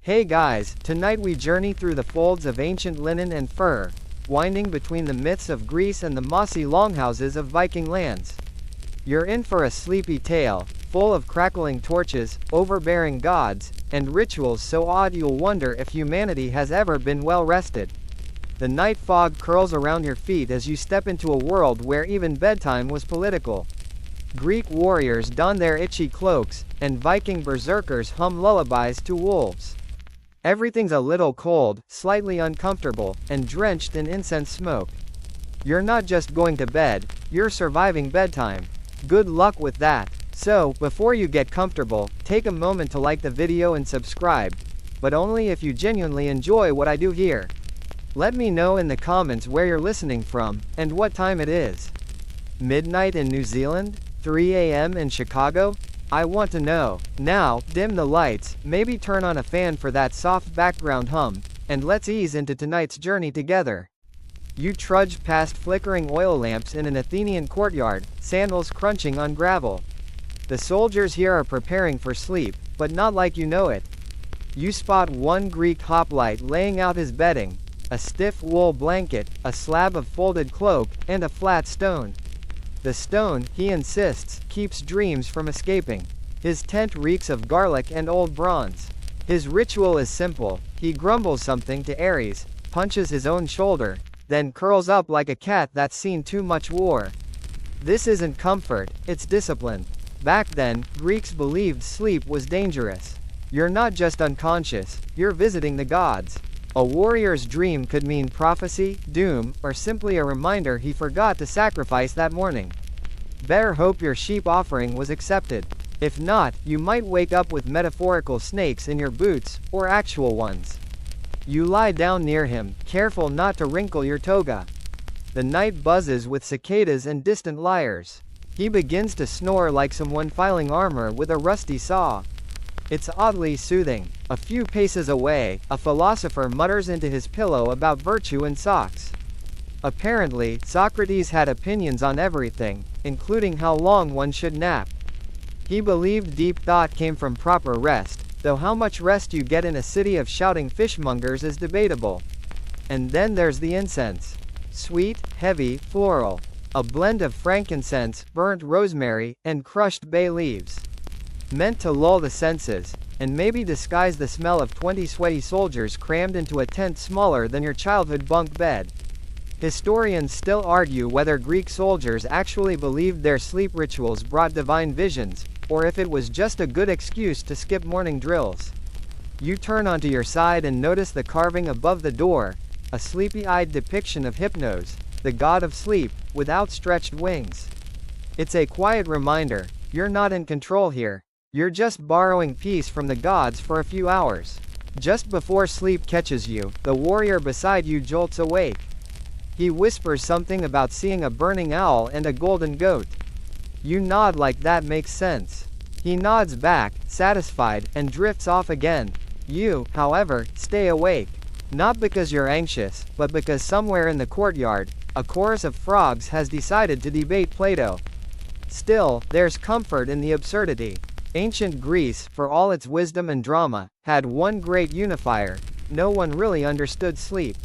Hey guys, tonight we journey through the folds of ancient linen and fur, winding between the myths of Greece and the mossy longhouses of Viking lands. You're in for a sleepy tale, full of crackling torches, overbearing gods, and rituals so odd you'll wonder if humanity has ever been well rested. The night fog curls around your feet as you step into a world where even bedtime was political. Greek warriors don their itchy cloaks, and Viking berserkers hum lullabies to wolves. Everything's a little cold, slightly uncomfortable, and drenched in incense smoke. You're not just going to bed, you're surviving bedtime. Good luck with that. So, before you get comfortable, take a moment to like the video and subscribe, but only if you genuinely enjoy what I do here. Let me know in the comments where you're listening from, and what time it is. Midnight in New Zealand? 3 a.m. in Chicago? I want to know. Now, dim the lights, maybe turn on a fan for that soft background hum, and let's ease into tonight's journey together. You trudge past flickering oil lamps in an Athenian courtyard, sandals crunching on gravel. The soldiers here are preparing for sleep, but not like you know it. You spot one Greek hoplite laying out his bedding, a stiff wool blanket, a slab of folded cloak, and a flat stone. The stone, he insists, keeps dreams from escaping. His tent reeks of garlic and old bronze. His ritual is simple. He grumbles something to Ares, punches his own shoulder, then curls up like a cat that's seen too much war. This isn't comfort, it's discipline. Back then, Greeks believed sleep was dangerous. You're not just unconscious, you're visiting the gods. A warrior's dream could mean prophecy, doom, or simply a reminder he forgot to sacrifice that morning. Better hope your sheep offering was accepted. If not, you might wake up with metaphorical snakes in your boots, or actual ones. You lie down near him, careful not to wrinkle your toga. The night buzzes with cicadas and distant lyres. He begins to snore like someone filing armor with a rusty saw. It's oddly soothing. A few paces away, a philosopher mutters into his pillow about virtue and socks. Apparently, Socrates had opinions on everything, including how long one should nap. He believed deep thought came from proper rest, though how much rest you get in a city of shouting fishmongers is debatable. And then there's the incense. Sweet, heavy, floral. A blend of frankincense, burnt rosemary, and crushed bay leaves. Meant to lull the senses, and maybe disguise the smell of 20 sweaty soldiers crammed into a tent smaller than your childhood bunk bed. Historians still argue whether Greek soldiers actually believed their sleep rituals brought divine visions, or if it was just a good excuse to skip morning drills. You turn onto your side and notice the carving above the door, a sleepy-eyed depiction of Hypnos, the god of sleep, with outstretched wings. It's a quiet reminder, you're not in control here. You're just borrowing peace from the gods for a few hours. Just before sleep catches you, the warrior beside you jolts awake. He whispers something about seeing a burning owl and a golden goat. You nod like that makes sense. He nods back, satisfied, and drifts off again. You, however, stay awake. Not because you're anxious, but because somewhere in the courtyard, a chorus of frogs has decided to debate Plato. Still, there's comfort in the absurdity. Ancient Greece, for all its wisdom and drama, had one great unifier: no one really understood sleep.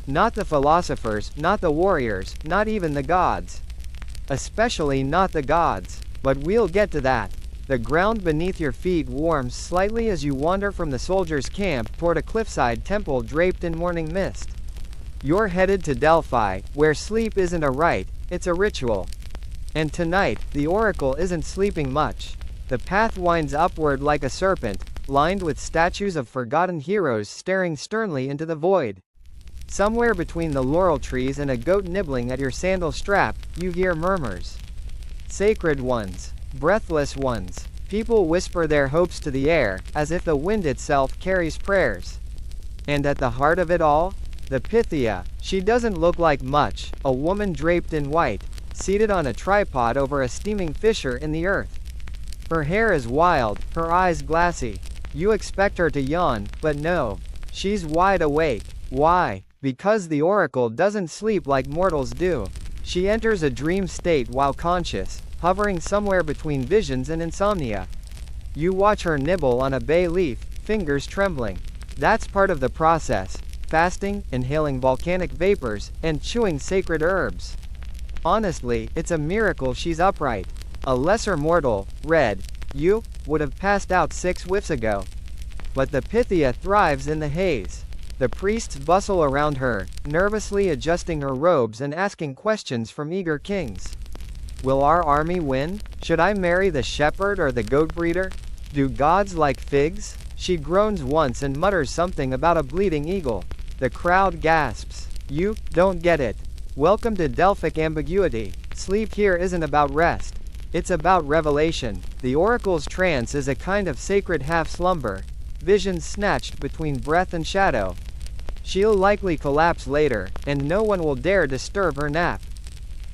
Not the philosophers, not the warriors, not even the gods. Especially not the gods. But we'll get to that. The ground beneath your feet warms slightly as you wander from the soldiers' camp toward a cliffside temple draped in morning mist. You're headed to Delphi, where sleep isn't a rite, it's a ritual. And tonight, the oracle isn't sleeping much. The path winds upward like a serpent, lined with statues of forgotten heroes staring sternly into the void. Somewhere between the laurel trees and a goat nibbling at your sandal strap, you hear murmurs. Sacred ones. Breathless ones. People whisper their hopes to the air, as if the wind itself carries prayers. And at the heart of it all? The Pythia. She doesn't look like much, a woman draped in white, seated on a tripod over a steaming fissure in the earth. Her hair is wild, her eyes glassy. You expect her to yawn, but no. She's wide awake. Why? Because the oracle doesn't sleep like mortals do. She enters a dream state while conscious, hovering somewhere between visions and insomnia. You watch her nibble on a bay leaf, fingers trembling. That's part of the process: fasting, inhaling volcanic vapors, and chewing sacred herbs. Honestly, it's a miracle she's upright. A lesser mortal, Red, you, would have passed out 6 whiffs ago. But the Pythia thrives in the haze. The priests bustle around her, nervously adjusting her robes and asking questions from eager kings. Will our army win? Should I marry the shepherd or the goat breeder? Do gods like figs? She groans once and mutters something about a bleeding eagle. The crowd gasps. You don't get it. Welcome to Delphic ambiguity. Sleep here isn't about rest. It's about revelation. The oracle's trance is a kind of sacred half-slumber. Visions snatched between breath and shadow. She'll likely collapse later, and no one will dare disturb her nap.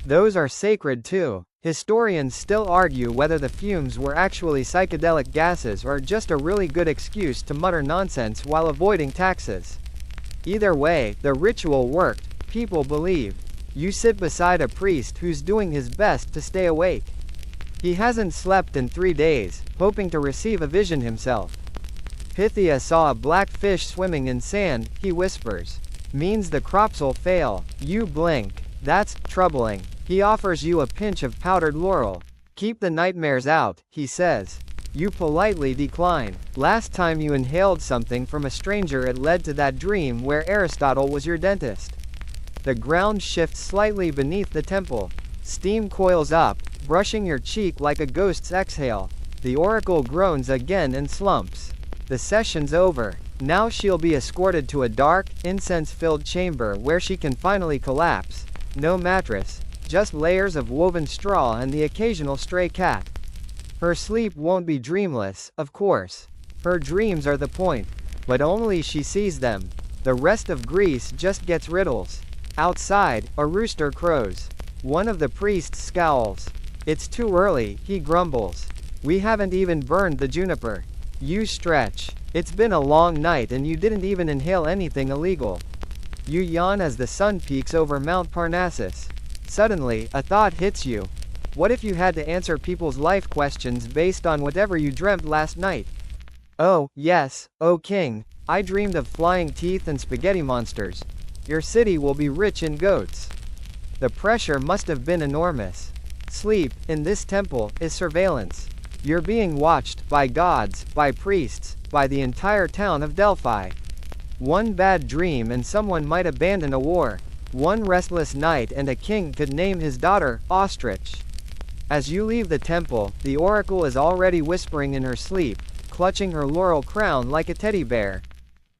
Those are sacred too. Historians still argue whether the fumes were actually psychedelic gases or just a really good excuse to mutter nonsense while avoiding taxes. Either way, the ritual worked, people believe. You sit beside a priest who's doing his best to stay awake. He hasn't slept in 3 days, hoping to receive a vision himself. Pythia saw a black fish swimming in sand, he whispers. Means the crops'll fail. You blink. That's troubling. He offers you a pinch of powdered laurel. Keep the nightmares out, he says. You politely decline. Last time you inhaled something from a stranger, it led to that dream where Aristotle was your dentist. The ground shifts slightly beneath the temple. Steam coils up, brushing your cheek like a ghost's exhale. The oracle groans again and slumps. The session's over. Now she'll be escorted to a dark, incense-filled chamber where she can finally collapse. No mattress, just layers of woven straw and the occasional stray cat. Her sleep won't be dreamless, of course. Her dreams are the point. But only she sees them. The rest of Greece just gets riddles. Outside, a rooster crows. One of the priests scowls. It's too early, he grumbles. We haven't even burned the juniper. You stretch. It's been a long night and you didn't even inhale anything illegal. You yawn as the sun peaks over Mount Parnassus. Suddenly, a thought hits you. What if you had to answer people's life questions based on whatever you dreamt last night? Oh, yes, O king, I dreamed of flying teeth and spaghetti monsters. Your city will be rich in goats. The pressure must have been enormous. Sleep, in this temple, is surveillance. You're being watched, by gods, by priests, by the entire town of Delphi. One bad dream and someone might abandon a war. One restless night and a king could name his daughter, Ostrich. As you leave the temple, the oracle is already whispering in her sleep, clutching her laurel crown like a teddy bear.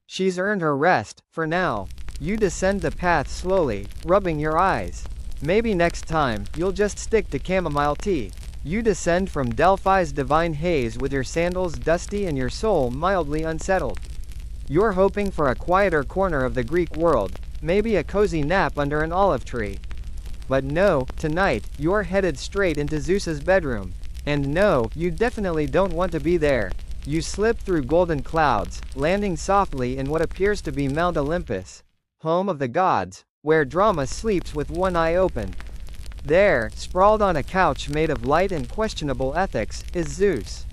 She's earned her rest, for now. You descend the path slowly, rubbing your eyes. Maybe next time, you'll just stick to chamomile tea. You descend from Delphi's divine haze with your sandals dusty and your soul mildly unsettled. You're hoping for a quieter corner of the Greek world, maybe a cozy nap under an olive tree. But no, tonight, you're headed straight into Zeus's bedroom. And no, you definitely don't want to be there. You slip through golden clouds, landing softly in what appears to be Mount Olympus, home of the gods, where drama sleeps with one eye open. There, sprawled on a couch made of light and questionable ethics, is Zeus.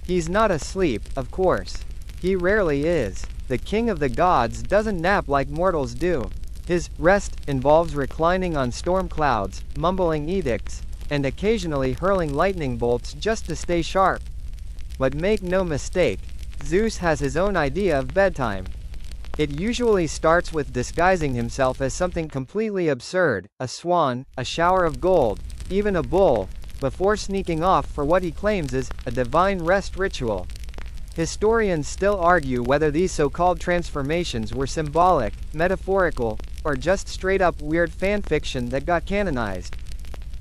He's not asleep, of course. He rarely is. The king of the gods doesn't nap like mortals do. His rest involves reclining on storm clouds, mumbling edicts, and occasionally hurling lightning bolts just to stay sharp. But make no mistake, Zeus has his own idea of bedtime. It usually starts with disguising himself as something completely absurd, a swan, a shower of gold, even a bull, before sneaking off for what he claims is a divine rest ritual. Historians still argue whether these so-called transformations were symbolic, metaphorical, or just straight-up weird fanfiction that got canonized.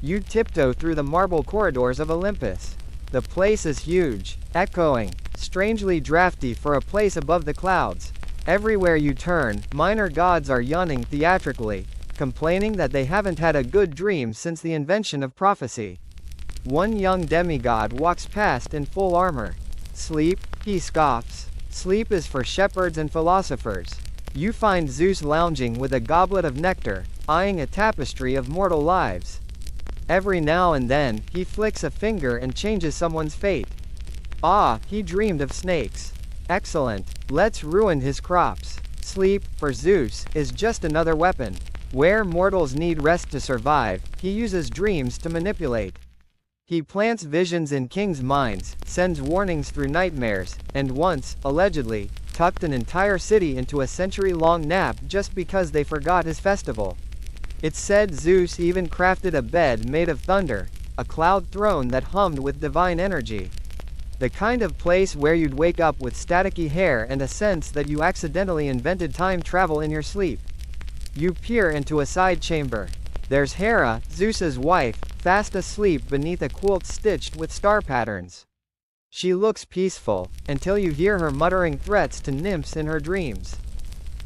You tiptoe through the marble corridors of Olympus. The place is huge, echoing, strangely drafty for a place above the clouds. Everywhere you turn, minor gods are yawning theatrically, complaining that they haven't had a good dream since the invention of prophecy. One young demigod walks past in full armor. Sleep, he scoffs. Sleep is for shepherds and philosophers. You find Zeus lounging with a goblet of nectar, eyeing a tapestry of mortal lives. Every now and then, he flicks a finger and changes someone's fate. Ah, he dreamed of snakes. Excellent. Let's ruin his crops. Sleep, for Zeus, is just another weapon. Where mortals need rest to survive, he uses dreams to manipulate. He plants visions in kings' minds, sends warnings through nightmares, and once, allegedly, tucked an entire city into a century-long nap just because they forgot his festival. It's said Zeus even crafted a bed made of thunder, a cloud throne that hummed with divine energy. The kind of place where you'd wake up with staticky hair and a sense that you accidentally invented time travel in your sleep. You peer into a side chamber. There's Hera, Zeus's wife, fast asleep beneath a quilt stitched with star patterns. She looks peaceful, until you hear her muttering threats to nymphs in her dreams.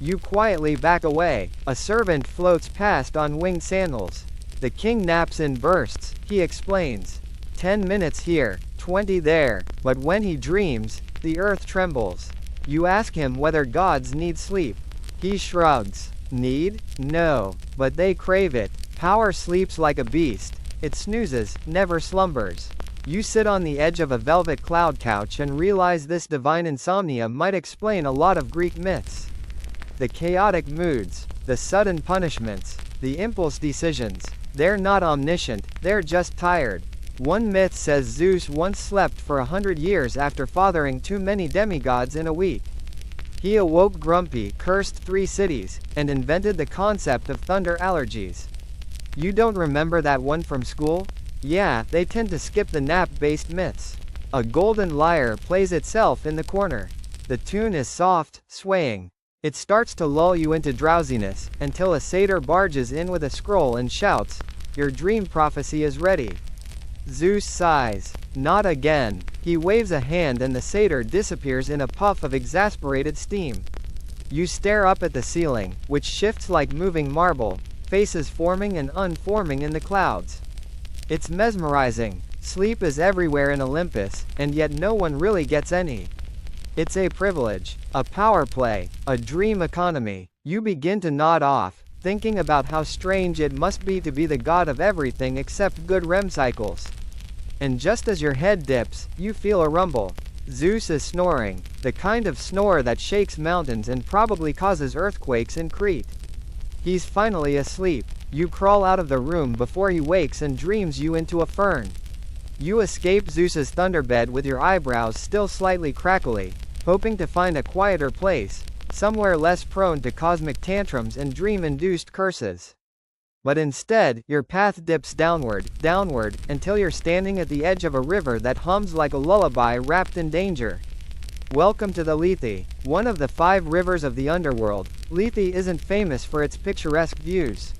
You quietly back away. A servant floats past on winged sandals. The king naps in bursts, he explains. 10 minutes here, 20 there, but when he dreams, the earth trembles. You ask him whether gods need sleep. He shrugs. Need? No, but they crave it. Power sleeps like a beast. It snoozes, never slumbers. You sit on the edge of a velvet cloud couch and realize this divine insomnia might explain a lot of Greek myths. The chaotic moods, the sudden punishments, the impulse decisions, they're not omniscient, they're just tired. One myth says Zeus once slept for 100 years after fathering too many demigods in a week. He awoke grumpy, cursed 3 cities, and invented the concept of thunder allergies. You don't remember that one from school? Yeah, they tend to skip the nap-based myths. A golden lyre plays itself in the corner. The tune is soft, swaying. It starts to lull you into drowsiness, until a satyr barges in with a scroll and shouts, "Your dream prophecy is ready." Zeus sighs. Not again. He waves a hand and the satyr disappears in a puff of exasperated steam. You stare up at the ceiling, which shifts like moving marble, faces forming and unforming in the clouds. It's mesmerizing. Sleep is everywhere in Olympus, and yet no one really gets any. It's a privilege, a power play, a dream economy. You begin to nod off, thinking about how strange it must be to be the god of everything except good REM cycles. And just as your head dips, you feel a rumble. Zeus is snoring, the kind of snore that shakes mountains and probably causes earthquakes in Crete. He's finally asleep. You crawl out of the room before he wakes and dreams you into a fern. You escape Zeus's thunderbed with your eyebrows still slightly crackly, hoping to find a quieter place, somewhere less prone to cosmic tantrums and dream-induced curses. But instead, your path dips downward, until you're standing at the edge of a river that hums like a lullaby wrapped in danger. Welcome to the Lethe, one of the 5 rivers of the underworld. Lethe isn't famous for its picturesque views.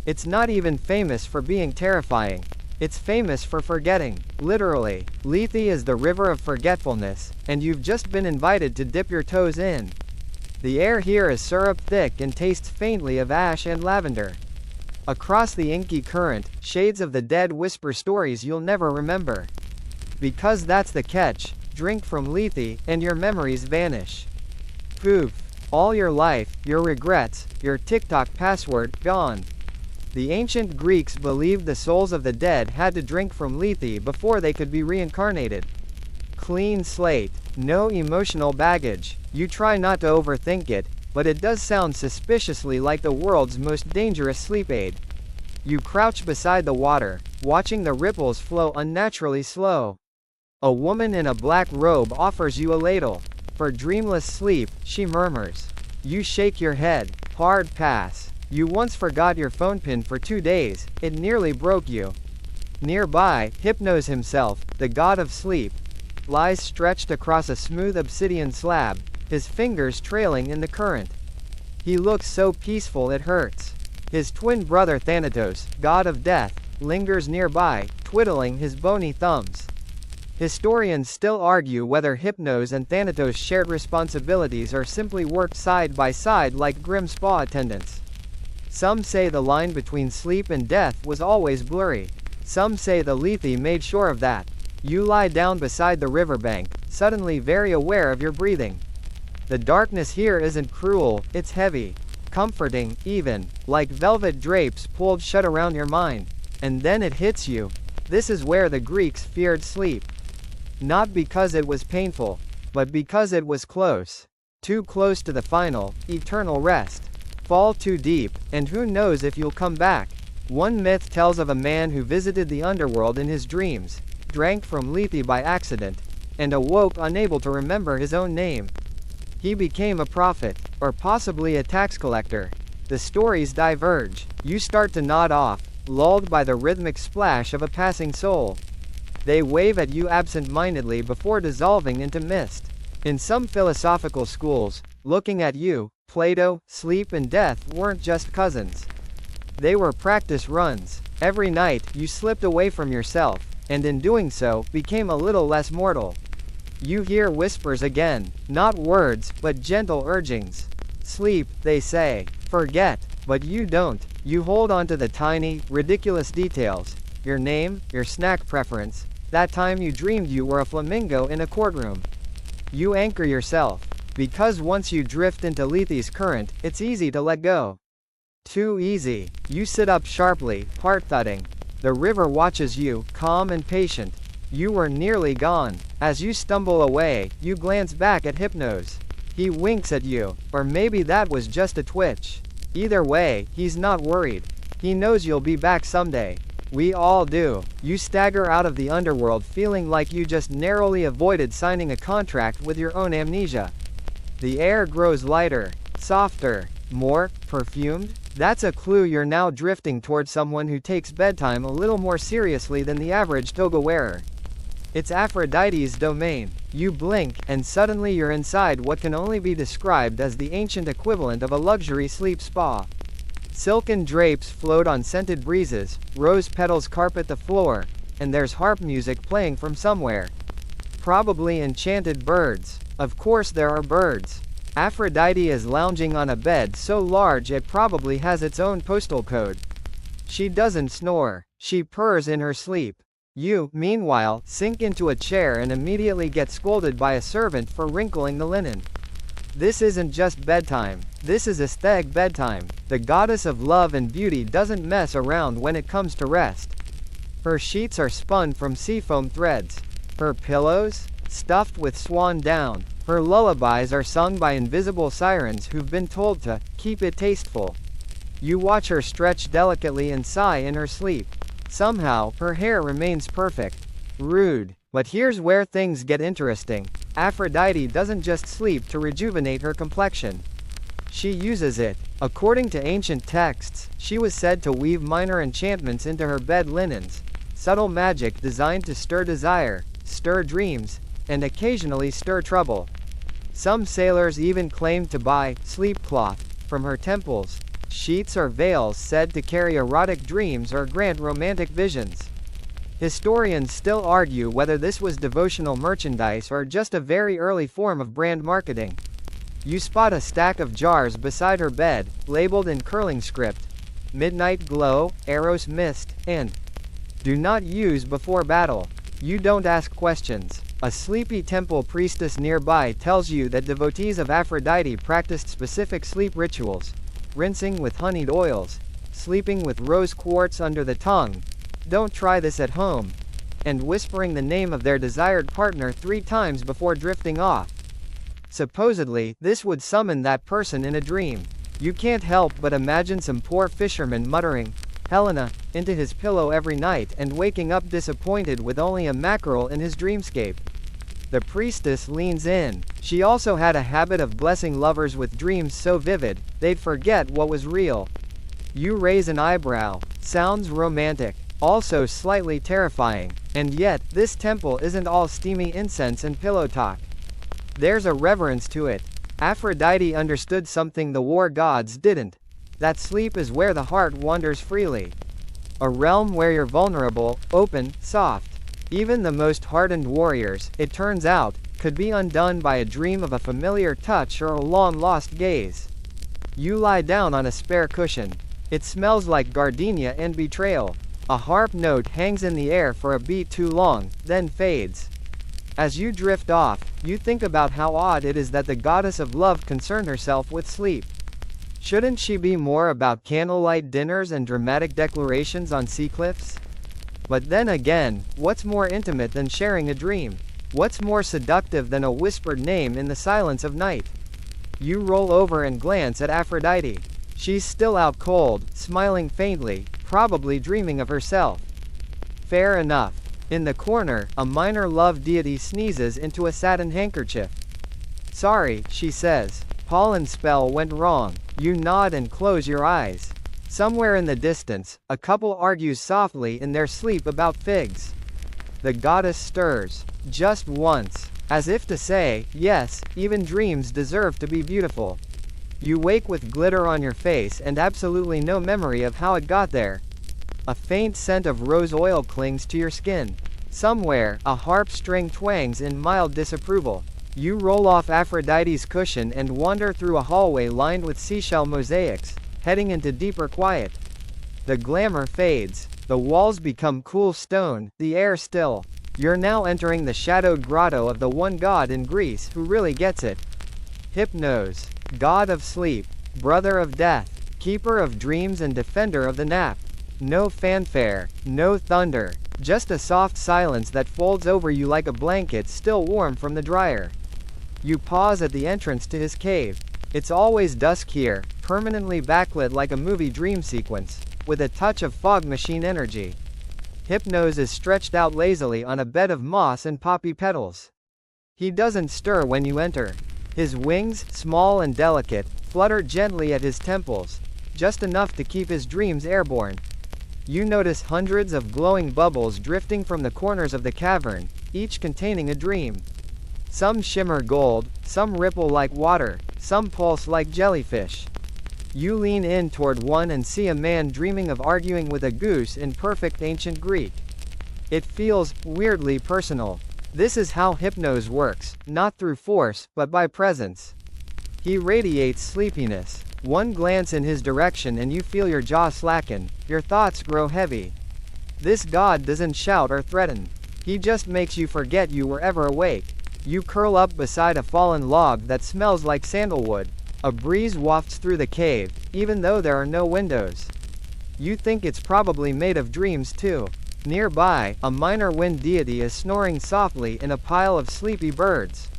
It's not even famous for being terrifying. It's famous for forgetting. Literally, Lethe is the river of forgetfulness, and you've just been invited to dip your toes in. The air here is syrup thick and tastes faintly of ash and lavender. Across the inky current, shades of the dead whisper stories you'll never remember. Because that's the catch, drink from Lethe, and your memories vanish. Poof. All your life, your regrets, your TikTok password, gone. The ancient Greeks believed the souls of the dead had to drink from Lethe before they could be reincarnated. Clean slate. No emotional baggage. You try not to overthink it, but it does sound suspiciously like the world's most dangerous sleep aid. You crouch beside the water, watching the ripples flow unnaturally slow. A woman in a black robe offers you a ladle. For dreamless sleep, she murmurs. You shake your head. Hard pass. You once forgot your phone pin for 2 days, it nearly broke you. Nearby, Hypnos himself, the god of sleep, lies stretched across a smooth obsidian slab, his fingers trailing in the current. He looks so peaceful it hurts. His twin brother Thanatos, god of death, lingers nearby, twiddling his bony thumbs. Historians still argue whether Hypnos and Thanatos shared responsibilities or simply worked side by side like grim spa attendants. Some say the line between sleep and death was always blurry. Some say the Lethe made sure of that. You lie down beside the riverbank, suddenly very aware of your breathing. The darkness here isn't cruel, it's heavy. Comforting, even, like velvet drapes pulled shut around your mind. And then it hits you. This is where the Greeks feared sleep. Not because it was painful, but because it was close. Too close to the final, eternal rest. Fall too deep, and who knows if you'll come back. One myth tells of a man who visited the underworld in his dreams, drank from Lethe by accident, and awoke unable to remember his own name. He became a prophet, or possibly a tax collector. The stories diverge. You start to nod off, lulled by the rhythmic splash of a passing soul. They wave at you absent-mindedly before dissolving into mist. In some philosophical schools, looking at you, Plato, sleep and death weren't just cousins. They were practice runs. Every night, you slipped away from yourself, and in doing so, became a little less mortal. You hear whispers again, not words, but gentle urgings. Sleep, they say. Forget, but you don't. You hold on to the tiny, ridiculous details. Your name, your snack preference, that time you dreamed you were a flamingo in a courtroom. You anchor yourself. Because once you drift into Lethe's current, it's easy to let go. Too easy. You sit up sharply, heart thudding. The river watches you, calm and patient. You were nearly gone. As you stumble away, you glance back at Hypnos. He winks at you, or maybe that was just a twitch. Either way, he's not worried. He knows you'll be back someday. We all do. You stagger out of the underworld feeling like you just narrowly avoided signing a contract with your own amnesia. The air grows lighter, softer, more perfumed. That's a clue you're now drifting towards someone who takes bedtime a little more seriously than the average toga wearer. It's Aphrodite's domain. You blink, and suddenly you're inside what can only be described as the ancient equivalent of a luxury sleep spa. Silken drapes float on scented breezes, rose petals carpet the floor, and there's harp music playing from somewhere. Probably enchanted birds. Of course there are birds. Aphrodite is lounging on a bed so large it probably has its own postal code. She doesn't snore. She purrs in her sleep. You, meanwhile, sink into a chair and immediately get scolded by a servant for wrinkling the linen. This isn't just bedtime. This is aesthetic bedtime. The goddess of love and beauty doesn't mess around when it comes to rest. Her sheets are spun from seafoam threads. Her pillows? Stuffed with swan down. Her lullabies are sung by invisible sirens who've been told to keep it tasteful. You watch her stretch delicately and sigh in her sleep. Somehow, her hair remains perfect. Rude. But here's where things get interesting. Aphrodite doesn't just sleep to rejuvenate her complexion. She uses it. According to ancient texts, she was said to weave minor enchantments into her bed linens. Subtle magic designed to stir desire, stir dreams, and occasionally stir trouble. Some sailors even claimed to buy sleep cloth from her temples. Sheets or veils said to carry erotic dreams or grant romantic visions. Historians still argue whether this was devotional merchandise or just a very early form of brand marketing. You spot a stack of jars beside her bed, labeled in curling script. Midnight Glow, Eros Mist, and Do Not Use Before Battle. You don't ask questions. A sleepy temple priestess nearby tells you that devotees of Aphrodite practiced specific sleep rituals. Rinsing with honeyed oils, sleeping with rose quartz under the tongue. Don't try this at home. And whispering the name of their desired partner 3 times before drifting off. Supposedly, this would summon that person in a dream. You can't help but imagine some poor fisherman muttering, Helena, into his pillow every night and waking up disappointed with only a mackerel in his dreamscape. The priestess leans in. She also had a habit of blessing lovers with dreams so vivid, they'd forget what was real. You raise an eyebrow. Sounds romantic. Also slightly terrifying. And yet, this temple isn't all steamy incense and pillow talk. There's a reverence to it. Aphrodite understood something the war gods didn't. That sleep is where the heart wanders freely. A realm where you're vulnerable, open, soft. Even the most hardened warriors, it turns out, could be undone by a dream of a familiar touch or a long-lost gaze. You lie down on a spare cushion. It smells like gardenia and betrayal. A harp note hangs in the air for a beat too long, then fades. As you drift off, you think about how odd it is that the goddess of love concerned herself with sleep. Shouldn't she be more about candlelight dinners and dramatic declarations on sea cliffs? But then again, what's more intimate than sharing a dream? What's more seductive than a whispered name in the silence of night? You roll over and glance at Aphrodite. She's still out cold, smiling faintly, probably dreaming of herself. Fair enough. In the corner, a minor love deity sneezes into a satin handkerchief. Sorry, she says. Pollen spell went wrong. You nod and close your eyes. Somewhere in the distance, a couple argues softly in their sleep about figs. The goddess stirs. Just once. As if to say, yes, even dreams deserve to be beautiful. You wake with glitter on your face and absolutely no memory of how it got there. A faint scent of rose oil clings to your skin. Somewhere, a harp string twangs in mild disapproval. You roll off Aphrodite's cushion and wander through a hallway lined with seashell mosaics, heading into deeper quiet. The glamour fades. The walls become cool stone, the air still. You're now entering the shadowed grotto of the one god in Greece who really gets it. Hypnos, god of sleep, brother of death, keeper of dreams and defender of the nap. No fanfare, no thunder, just a soft silence that folds over you like a blanket still warm from the dryer. You pause at the entrance to his cave. It's always dusk here, permanently backlit like a movie dream sequence, with a touch of fog machine energy. Hypnos is stretched out lazily on a bed of moss and poppy petals. He doesn't stir when you enter. His wings, small and delicate, flutter gently at his temples, just enough to keep his dreams airborne. You notice hundreds of glowing bubbles drifting from the corners of the cavern, each containing a dream. Some shimmer gold, some ripple like water, some pulse like jellyfish. You lean in toward one and see a man dreaming of arguing with a goose in perfect ancient Greek. It feels weirdly personal. This is how Hypnos works, not through force, but by presence. He radiates sleepiness. One glance in his direction and you feel your jaw slacken, your thoughts grow heavy. This god doesn't shout or threaten. He just makes you forget you were ever awake. You curl up beside a fallen log that smells like sandalwood. A breeze wafts through the cave, even though there are no windows. You think it's probably made of dreams too. Nearby, a minor wind deity is snoring softly in a pile of sleepy birds.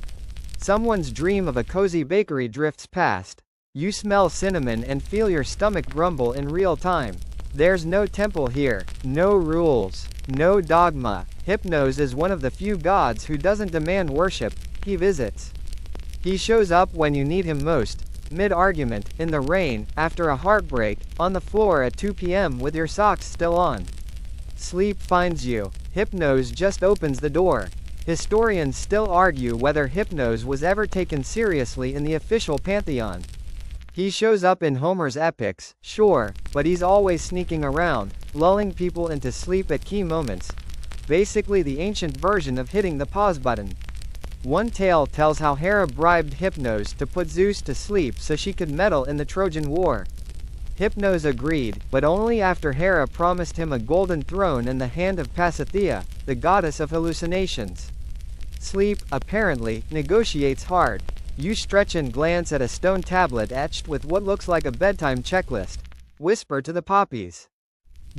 Someone's dream of a cozy bakery drifts past. You smell cinnamon and feel your stomach grumble in real time. There's no temple here, no rules, no dogma. Hypnos is one of the few gods who doesn't demand worship, he visits. He shows up when you need him most, mid-argument, in the rain, after a heartbreak, on the floor at 2 p.m. with your socks still on. Sleep finds you. Hypnos just opens the door. Historians still argue whether Hypnos was ever taken seriously in the official pantheon. He shows up in Homer's epics, sure, but he's always sneaking around, lulling people into sleep at key moments. Basically the ancient version of hitting the pause button. One tale tells how Hera bribed Hypnos to put Zeus to sleep so she could meddle in the Trojan War. Hypnos agreed, but only after Hera promised him a golden throne and the hand of Pasithea, the goddess of hallucinations. Sleep, apparently, negotiates hard. You stretch and glance at a stone tablet etched with what looks like a bedtime checklist. Whisper to the poppies.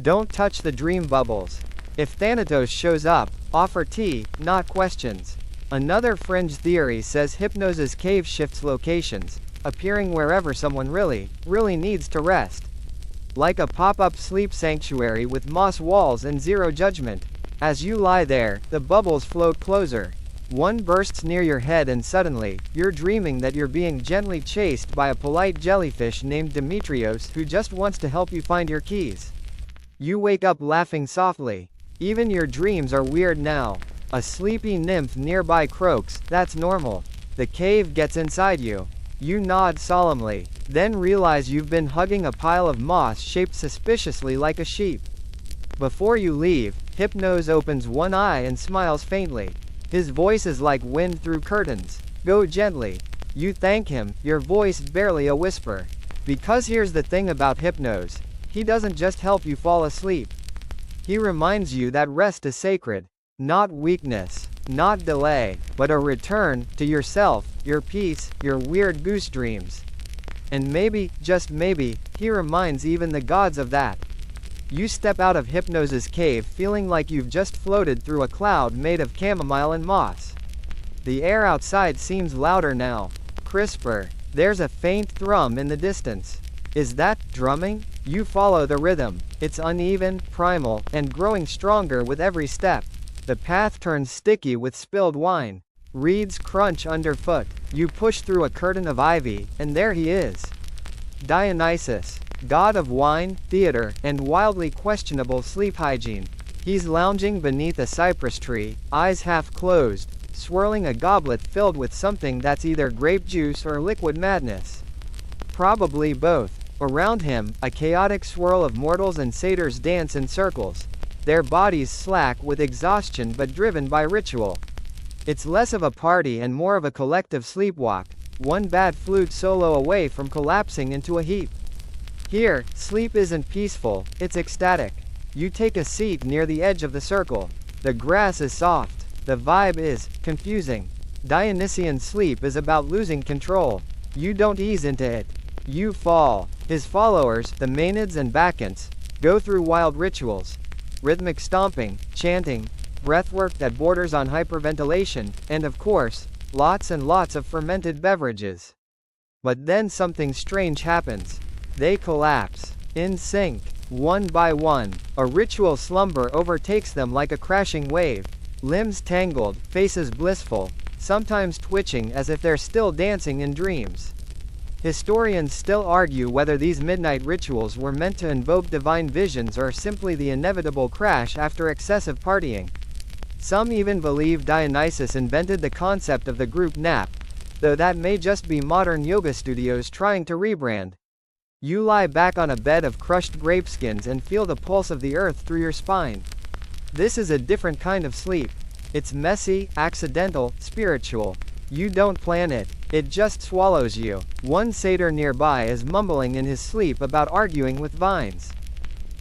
Don't touch the dream bubbles. If Thanatos shows up, offer tea, not questions. Another fringe theory says Hypnos' cave shifts locations, appearing wherever someone really needs to rest. Like a pop-up sleep sanctuary with moss walls and zero judgment. As you lie there, the bubbles float closer. One bursts near your head and suddenly, you're dreaming that you're being gently chased by a polite jellyfish named Demetrios who just wants to help you find your keys. You wake up laughing softly. Even your dreams are weird now. A sleepy nymph nearby croaks, that's normal. The cave gets inside you. You nod solemnly, then realize you've been hugging a pile of moss shaped suspiciously like a sheep. Before you leave, Hypnos opens one eye and smiles faintly. His voice is like wind through curtains. Go gently. You thank him, your voice barely a whisper. Because here's the thing about Hypnos. He doesn't just help you fall asleep. He reminds you that rest is sacred. Not weakness, not delay, but a return to yourself, your peace, your weird goose dreams. And maybe, just maybe, he reminds even the gods of that. You step out of Hypnos' cave feeling like you've just floated through a cloud made of chamomile and moss. The air outside seems louder now. Crisper. There's a faint thrum in the distance. Is that drumming? You follow the rhythm. It's uneven, primal, and growing stronger with every step. The path turns sticky with spilled wine. Reeds crunch underfoot. You push through a curtain of ivy, and there he is. Dionysus, god of wine, theater, and wildly questionable sleep hygiene. He's lounging beneath a cypress tree, eyes half closed, swirling a goblet filled with something that's either grape juice or liquid madness. Probably both. Around him, a chaotic swirl of mortals and satyrs dance in circles, their bodies slack with exhaustion but driven by ritual. It's less of a party and more of a collective sleepwalk, one bad flute solo away from collapsing into a heap. Here, sleep isn't peaceful, it's ecstatic. You take a seat near the edge of the circle. The grass is soft. The vibe is confusing. Dionysian sleep is about losing control. You don't ease into it. You fall. His followers, the Maenads and Bacchantes, go through wild rituals. Rhythmic stomping, chanting, breathwork that borders on hyperventilation, and of course, lots and lots of fermented beverages. But then something strange happens. They collapse. In sync. One by one. A ritual slumber overtakes them like a crashing wave. Limbs tangled, faces blissful, sometimes twitching as if they're still dancing in dreams. Historians still argue whether these midnight rituals were meant to invoke divine visions or simply the inevitable crash after excessive partying. Some even believe Dionysus invented the concept of the group nap, though that may just be modern yoga studios trying to rebrand. You lie back on a bed of crushed grapeskins and feel the pulse of the earth through your spine. This is a different kind of sleep. It's messy, accidental, spiritual. You don't plan it. It just swallows you. One satyr nearby is mumbling in his sleep about arguing with vines.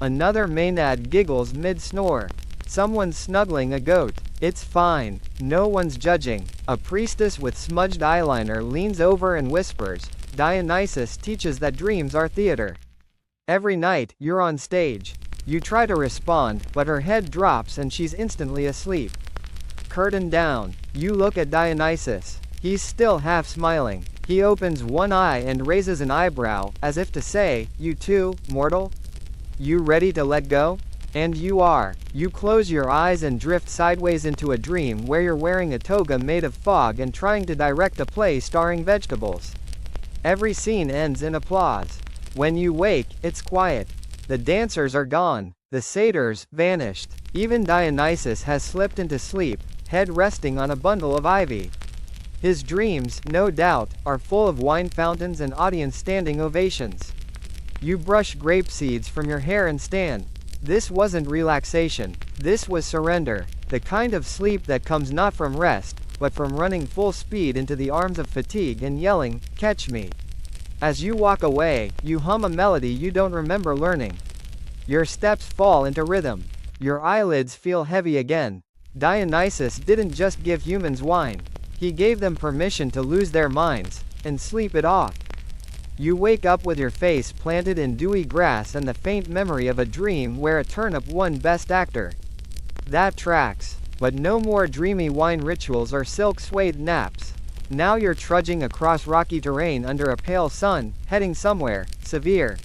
Another Maenad giggles mid-snore. Someone's snuggling a goat. It's fine. No one's judging. A priestess with smudged eyeliner leans over and whispers. Dionysus teaches that dreams are theater. Every night, you're on stage. You try to respond, but her head drops and she's instantly asleep. Curtain down. You look at Dionysus. He's still half smiling. He opens one eye and raises an eyebrow, as if to say, "You too, mortal? You ready to let go?" And you are. You close your eyes and drift sideways into a dream where you're wearing a toga made of fog and trying to direct a play starring vegetables. Every scene ends in applause. When you wake, it's quiet. The dancers are gone. The satyrs, vanished. Even Dionysus has slipped into sleep, head resting on a bundle of ivy. His dreams, no doubt, are full of wine fountains and audience standing ovations. You brush grape seeds from your hair and stand. This wasn't relaxation. This was surrender. The kind of sleep that comes not from rest, but from running full speed into the arms of fatigue and yelling, "Catch me." As you walk away, you hum a melody you don't remember learning. Your steps fall into rhythm. Your eyelids feel heavy again. Dionysus didn't just give humans wine. He gave them permission to lose their minds, and sleep it off. You wake up with your face planted in dewy grass and the faint memory of a dream where a turnip won Best Actor. That tracks. But no more dreamy wine rituals or silk-swathed naps. Now you're trudging across rocky terrain under a pale sun, heading somewhere severe.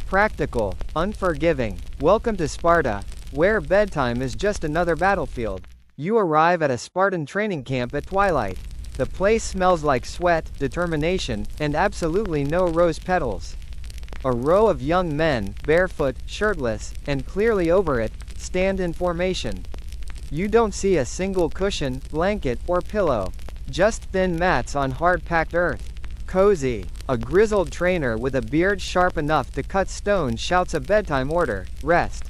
Practical. Unforgiving. Welcome to Sparta, where bedtime is just another battlefield. You arrive at a Spartan training camp at twilight. The place smells like sweat, determination, and absolutely no rose petals. A row of young men, barefoot, shirtless, and clearly over it, stand in formation. You don't see a single cushion, blanket, or pillow. Just thin mats on hard-packed earth. Cozy. A grizzled trainer with a beard sharp enough to cut stone shouts a bedtime order, "Rest.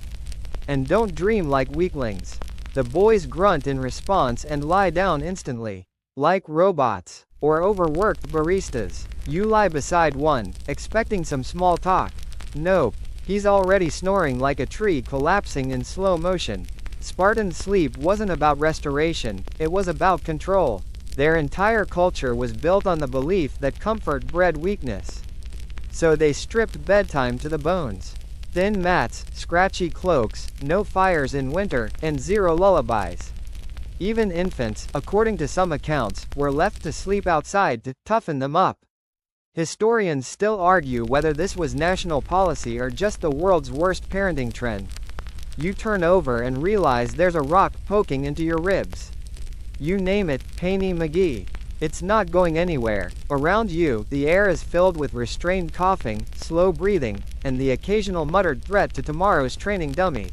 And don't dream like weaklings." The boys grunt in response and lie down instantly. Like robots. Or overworked baristas. You lie beside one, expecting some small talk. Nope. He's already snoring like a tree collapsing in slow motion. Spartan sleep wasn't about restoration, it was about control. Their entire culture was built on the belief that comfort bred weakness. So they stripped bedtime to the bones. Thin mats, scratchy cloaks, no fires in winter, and zero lullabies. Even infants, according to some accounts, were left to sleep outside to toughen them up. Historians still argue whether this was national policy or just the world's worst parenting trend. You turn over and realize there's a rock poking into your ribs. You name it, Painy McGee. It's not going anywhere. Around you, the air is filled with restrained coughing, slow breathing, and the occasional muttered threat to tomorrow's training dummy.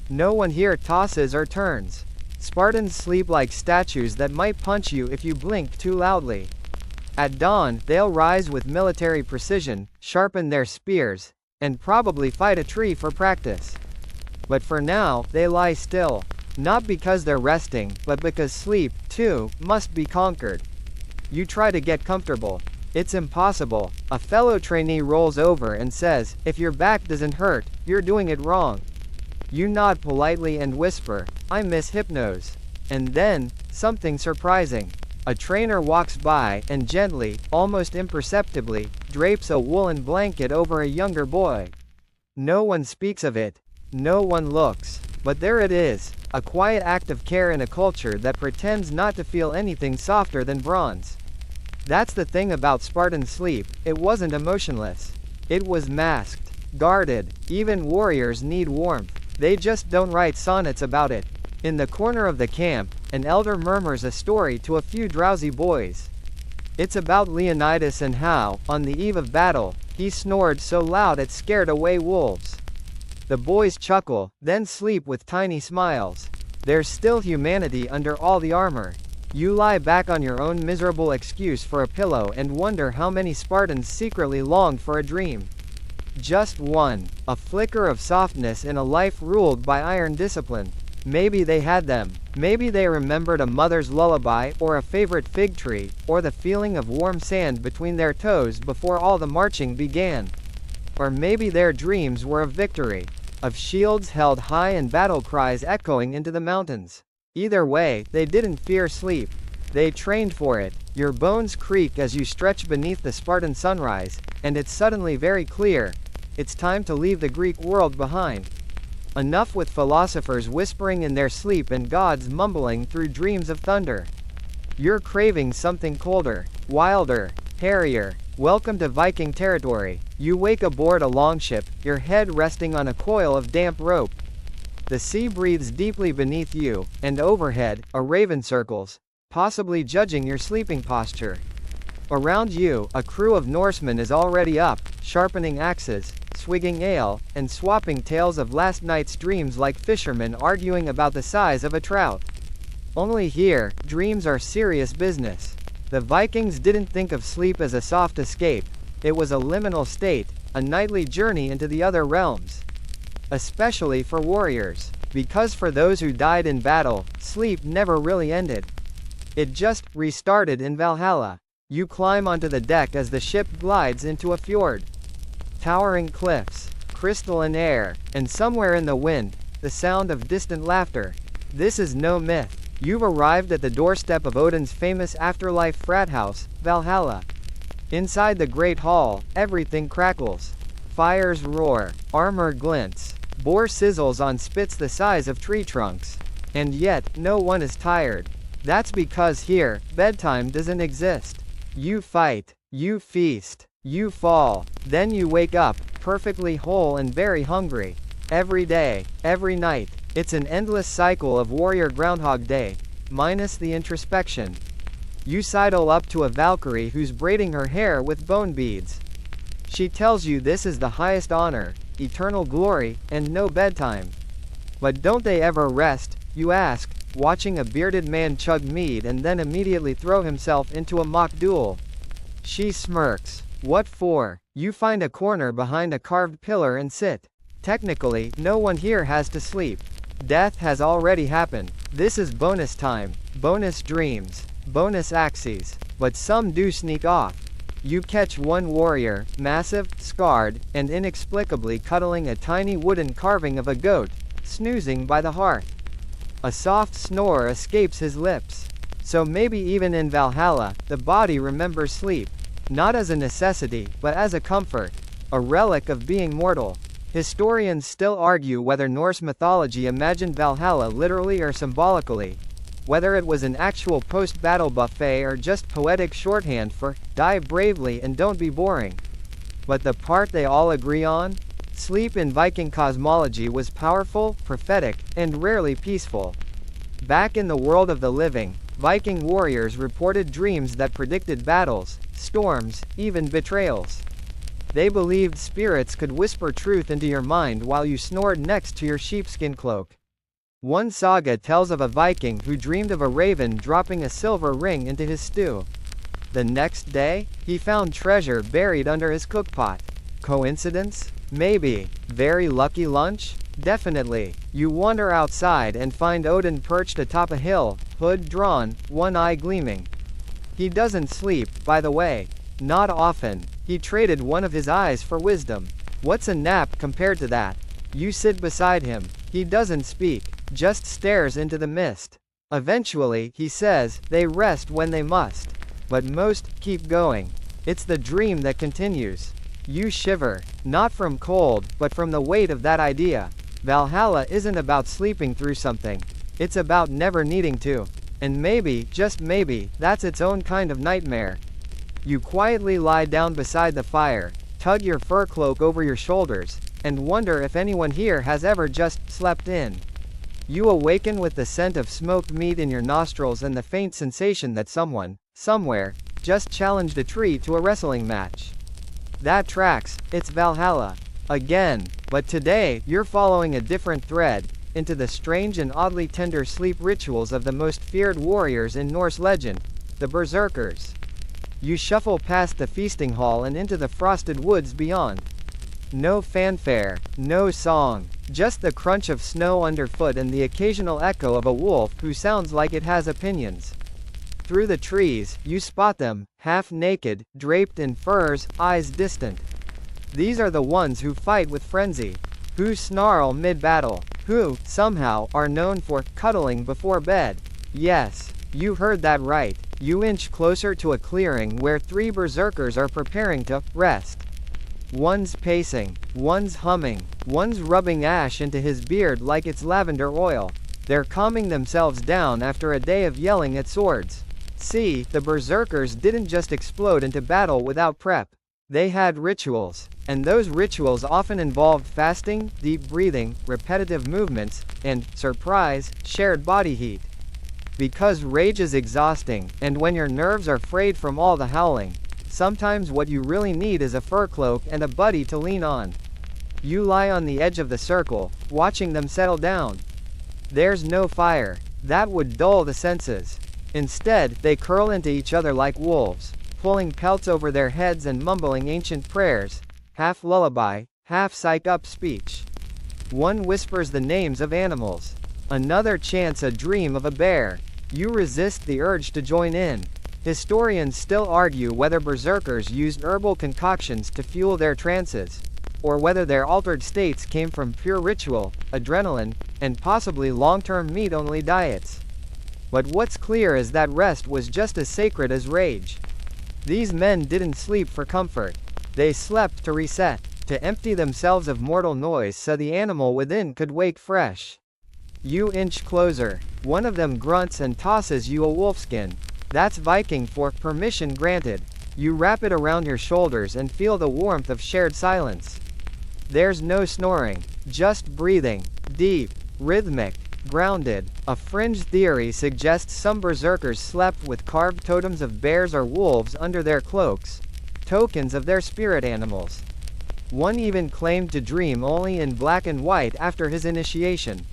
No one here tosses or turns. Spartans sleep like statues that might punch you if you blink too loudly. At dawn, they'll rise with military precision, sharpen their spears, and probably fight a tree for practice. But for now, they lie still. Not because they're resting, but because sleep, too, must be conquered. You try to get comfortable. It's impossible. A fellow trainee rolls over and says, "If your back doesn't hurt, you're doing it wrong." You nod politely and whisper, "I miss hypnos." And then, something surprising. A trainer walks by and gently, almost imperceptibly, drapes a woolen blanket over a younger boy. No one speaks of it. No one looks. But there it is, a quiet act of care in a culture that pretends not to feel anything softer than bronze. That's the thing about Spartan sleep, it wasn't emotionless. It was masked, guarded. Even warriors need warmth. They just don't write sonnets about it. In the corner of the camp, an elder murmurs a story to a few drowsy boys. It's about Leonidas and how, on the eve of battle, he snored so loud it scared away wolves. The boys chuckle, then sleep with tiny smiles. There's still humanity under all the armor. You lie back on your own miserable excuse for a pillow and wonder how many Spartans secretly longed for a dream. Just one, a flicker of softness in a life ruled by iron discipline. Maybe they had them. Maybe they remembered a mother's lullaby, or a favorite fig tree, or the feeling of warm sand between their toes before all the marching began. Or maybe their dreams were of victory, of shields held high and battle cries echoing into the mountains. Either way, they didn't fear sleep. They trained for it. Your bones creak as you stretch beneath the Spartan sunrise, and it's suddenly very clear. It's time to leave the Greek world behind. Enough with philosophers whispering in their sleep and gods mumbling through dreams of thunder. You're craving something colder, wilder, hairier. Welcome to Viking territory. You wake aboard a longship, your head resting on a coil of damp rope. The sea breathes deeply beneath you, and overhead, a raven circles, possibly judging your sleeping posture. Around you, a crew of Norsemen is already up, sharpening axes, swigging ale, and swapping tales of last night's dreams like fishermen arguing about the size of a trout. Only here, dreams are serious business. The Vikings didn't think of sleep as a soft escape. It was a liminal state, a nightly journey into the other realms. Especially for warriors. Because for those who died in battle, sleep never really ended. It just restarted in Valhalla. You climb onto the deck as the ship glides into a fjord. Towering cliffs, crystalline air, and somewhere in the wind, the sound of distant laughter. This is no myth. You've arrived at the doorstep of Odin's famous afterlife frat house, Valhalla. Inside the great hall, everything crackles. Fires roar, armor glints, boar sizzles on spits the size of tree trunks. And yet, no one is tired. That's because here, bedtime doesn't exist. You fight, you feast, you fall, then you wake up, perfectly whole and very hungry. Every day, every night. It's an endless cycle of warrior Groundhog Day, minus the introspection. You sidle up to a Valkyrie who's braiding her hair with bone beads. She tells you this is the highest honor, eternal glory, and no bedtime. But don't they ever rest, you ask, watching a bearded man chug mead and then immediately throw himself into a mock duel. She smirks. What for? You find a corner behind a carved pillar and sit. Technically, no one here has to sleep. Death has already happened. This is bonus time, bonus dreams, bonus axes. But some do sneak off. You catch one warrior, massive, scarred, and inexplicably cuddling a tiny wooden carving of a goat, snoozing by the hearth. A soft snore escapes his lips. So maybe even in Valhalla, the body remembers sleep. Not as a necessity, but as a comfort. A relic of being mortal. Historians still argue whether Norse mythology imagined Valhalla literally or symbolically. whether it was an actual post-battle buffet or just poetic shorthand for, die bravely and don't be boring. But the part they all agree on? Sleep in Viking cosmology was powerful, prophetic, and rarely peaceful. Back in the world of the living, Viking warriors reported dreams that predicted battles, storms, even betrayals. They believed spirits could whisper truth into your mind while you snored next to your sheepskin cloak. One saga tells of a Viking who dreamed of a raven dropping a silver ring into his stew. The next day, he found treasure buried under his cookpot. Coincidence? Maybe. Very lucky lunch? Definitely. You wander outside and find Odin perched atop a hill, hood drawn, one eye gleaming. He doesn't sleep, by the way. Not often. He traded one of his eyes for wisdom. What's a nap compared to that? You sit beside him. He doesn't speak, just stares into the mist. Eventually, he says, they rest when they must. But most keep going. It's the dream that continues. You shiver, not from cold, but from the weight of that idea. Valhalla isn't about sleeping through something. It's about never needing to. And maybe, just maybe, that's its own kind of nightmare. You quietly lie down beside the fire, tug your fur cloak over your shoulders, and wonder if anyone here has ever just slept in. You awaken with the scent of smoked meat in your nostrils and the faint sensation that someone, somewhere, just challenged a tree to a wrestling match. That tracks, it's Valhalla. Again, but today, you're following a different thread, into the strange and oddly tender sleep rituals of the most feared warriors in Norse legend, the Berserkers. You shuffle past the feasting hall and into the frosted woods beyond. No fanfare, no song, just the crunch of snow underfoot and the occasional echo of a wolf who sounds like it has opinions. Through the trees, you spot them, half naked, draped in furs, eyes distant. These are the ones who fight with frenzy, who snarl mid-battle, who, somehow, are known for cuddling before bed. Yes, you heard that right. You inch closer to a clearing where three berserkers are preparing to rest. One's pacing, one's humming, one's rubbing ash into his beard like it's lavender oil. They're calming themselves down after a day of yelling at swords. See, the berserkers didn't just explode into battle without prep. They had rituals, and those rituals often involved fasting, deep breathing, repetitive movements, and, surprise, shared body heat. Because rage is exhausting, and when your nerves are frayed from all the howling, sometimes what you really need is a fur cloak and a buddy to lean on. You lie on the edge of the circle, watching them settle down. There's no fire. That would dull the senses. Instead, they curl into each other like wolves, pulling pelts over their heads and mumbling ancient prayers, half lullaby, half psych-up speech. One whispers the names of animals. Another chants a dream of a bear. You resist the urge to join in. Historians still argue whether berserkers used herbal concoctions to fuel their trances, or whether their altered states came from pure ritual, adrenaline, and possibly long-term meat-only diets. But what's clear is that rest was just as sacred as rage. These men didn't sleep for comfort. They slept to reset, to empty themselves of mortal noise so the animal within could wake fresh. You inch closer. One of them grunts and tosses you a wolfskin. That's Viking for permission granted. You wrap it around your shoulders and feel the warmth of shared silence. There's no snoring, just breathing, deep, rhythmic, grounded. A fringe theory suggests some berserkers slept with carved totems of bears or wolves under their cloaks, tokens of their spirit animals. One even claimed to dream only in black and white after his initiation.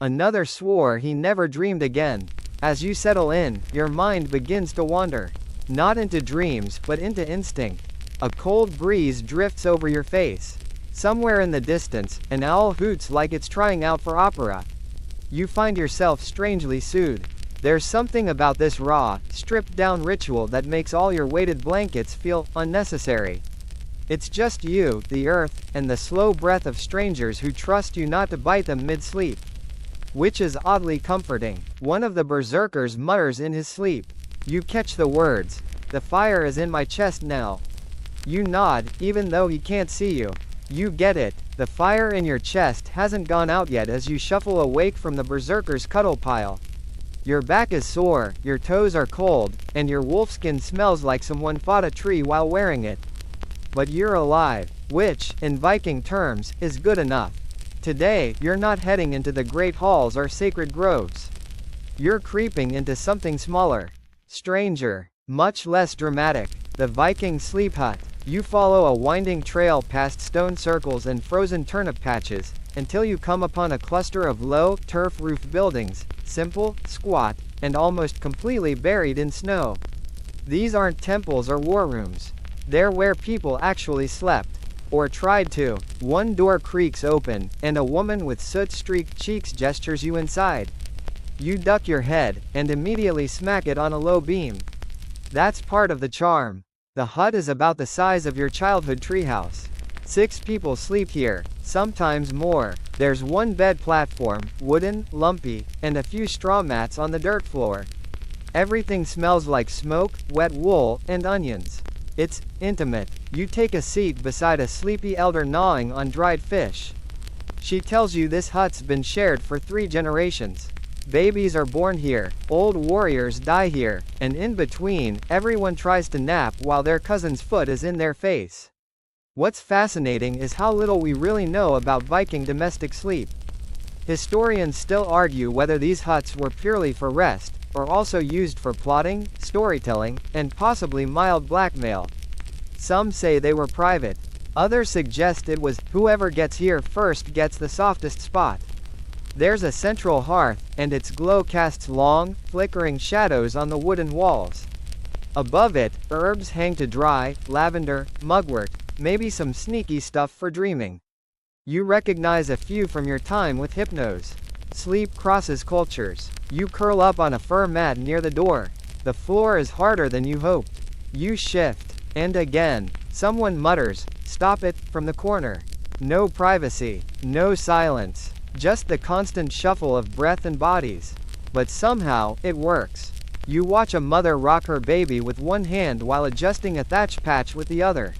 Another swore he never dreamed again. As you settle in, your mind begins to wander. Not into dreams, but into instinct. A cold breeze drifts over your face. Somewhere in the distance, an owl hoots like it's trying out for opera. You find yourself strangely soothed. There's something about this raw, stripped-down ritual that makes all your weighted blankets feel unnecessary. It's just you, the earth, and the slow breath of strangers who trust you not to bite them mid-sleep. Which is oddly comforting. One of the berserkers mutters in his sleep. You catch the words. The fire is in my chest now. You nod, even though he can't see you. You get it. The fire in your chest hasn't gone out yet as you shuffle awake from the berserker's cuddle pile. Your back is sore, your toes are cold, and your wolfskin smells like someone fought a tree while wearing it. But you're alive, which, in Viking terms, is good enough. Today, you're not heading into the great halls or sacred groves. You're creeping into something smaller, stranger, much less dramatic. The Viking sleep hut. You follow a winding trail past stone circles and frozen turnip patches, until you come upon a cluster of low, turf-roof buildings, simple, squat, and almost completely buried in snow. These aren't temples or war rooms. They're where people actually slept. Or tried to. One door creaks open, and a woman with soot-streaked cheeks gestures you inside. You duck your head, and immediately smack it on a low beam. That's part of the charm. The hut is about the size of your childhood treehouse. 6 people sleep here, sometimes more. There's one bed platform, wooden, lumpy, and a few straw mats on the dirt floor. Everything smells like smoke, wet wool, and onions. It's intimate. You take a seat beside a sleepy elder gnawing on dried fish. She tells you this hut's been shared for 3 generations. Babies are born here, old warriors die here, and in between, everyone tries to nap while their cousin's foot is in their face. What's fascinating is how little we really know about Viking domestic sleep. Historians still argue whether these huts were purely for rest, or also used for plotting, storytelling, and possibly mild blackmail. Some say they were private. Others suggest it was, whoever gets here first gets the softest spot. There's a central hearth, and its glow casts long, flickering shadows on the wooden walls. Above it, herbs hang to dry, lavender, mugwort, maybe some sneaky stuff for dreaming. You recognize a few from your time with hypnos. Sleep crosses cultures. You curl up on a fur mat near the door. The floor is harder than you hoped. You shift. And again. Someone mutters, "Stop it," from the corner. No privacy. No silence. Just the constant shuffle of breath and bodies. But somehow, it works. You watch a mother rock her baby with one hand while adjusting a thatch patch with the other.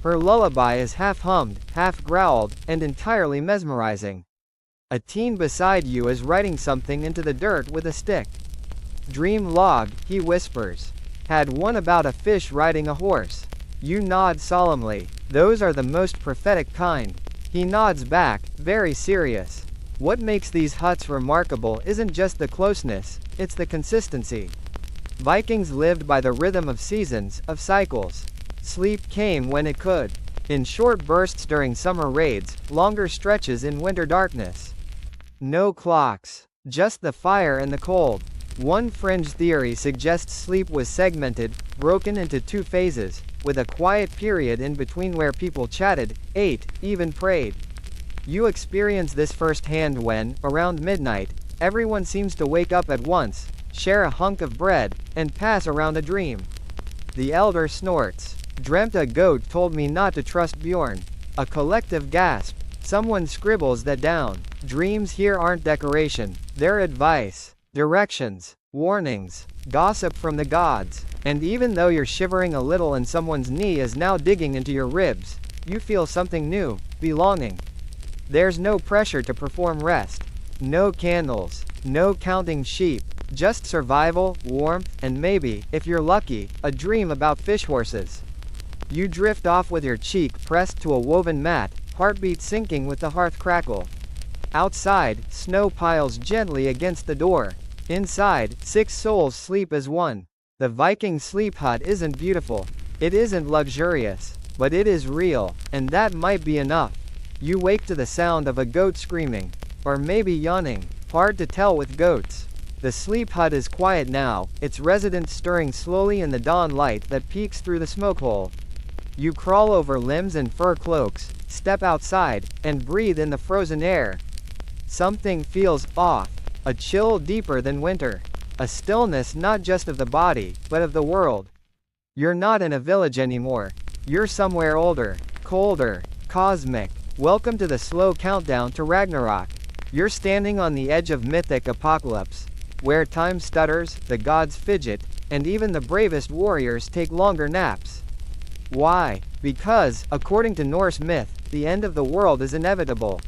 Her lullaby is half hummed, half growled, and entirely mesmerizing. A teen beside you is writing something into the dirt with a stick. "Dream log," he whispers. "Had one about a fish riding a horse." You nod solemnly. "Those are the most prophetic kind." He nods back, very serious. What makes these huts remarkable isn't just the closeness, it's the consistency. Vikings lived by the rhythm of seasons, of cycles. Sleep came when it could. In short bursts during summer raids, longer stretches in winter darkness. No clocks. Just the fire and the cold. One fringe theory suggests sleep was segmented, broken into 2 phases, with a quiet period in between where people chatted, ate, even prayed. You experience this firsthand when, around midnight, everyone seems to wake up at once, share a hunk of bread, and pass around a dream. The elder snorts. "Dreamt a goat told me not to trust Bjorn." A collective gasp. Someone scribbles that down. Dreams here aren't decoration. They're advice. Directions. Warnings. Gossip from the gods. And even though you're shivering a little and someone's knee is now digging into your ribs, you feel something new, belonging. There's no pressure to perform rest. No candles. No counting sheep. Just survival, warmth, and maybe, if you're lucky, a dream about fish horses. You drift off with your cheek pressed to a woven mat, heartbeat syncing with the hearth crackle. Outside, snow piles gently against the door. Inside, 6 souls sleep as one. The Viking sleep hut isn't beautiful. It isn't luxurious. But it is real, and that might be enough. You wake to the sound of a goat screaming. Or maybe yawning. Hard to tell with goats. The sleep hut is quiet now, its residents stirring slowly in the dawn light that peeks through the smoke hole. You crawl over limbs and fur cloaks, step outside, and breathe in the frozen air. Something feels off. A chill deeper than winter. A stillness not just of the body, but of the world. You're not in a village anymore. You're somewhere older, colder, cosmic. Welcome to the slow countdown to Ragnarok. You're standing on the edge of mythic apocalypse, where time stutters, the gods fidget, and even the bravest warriors take longer naps. Why? Because, according to Norse myth, the end of the world is inevitable.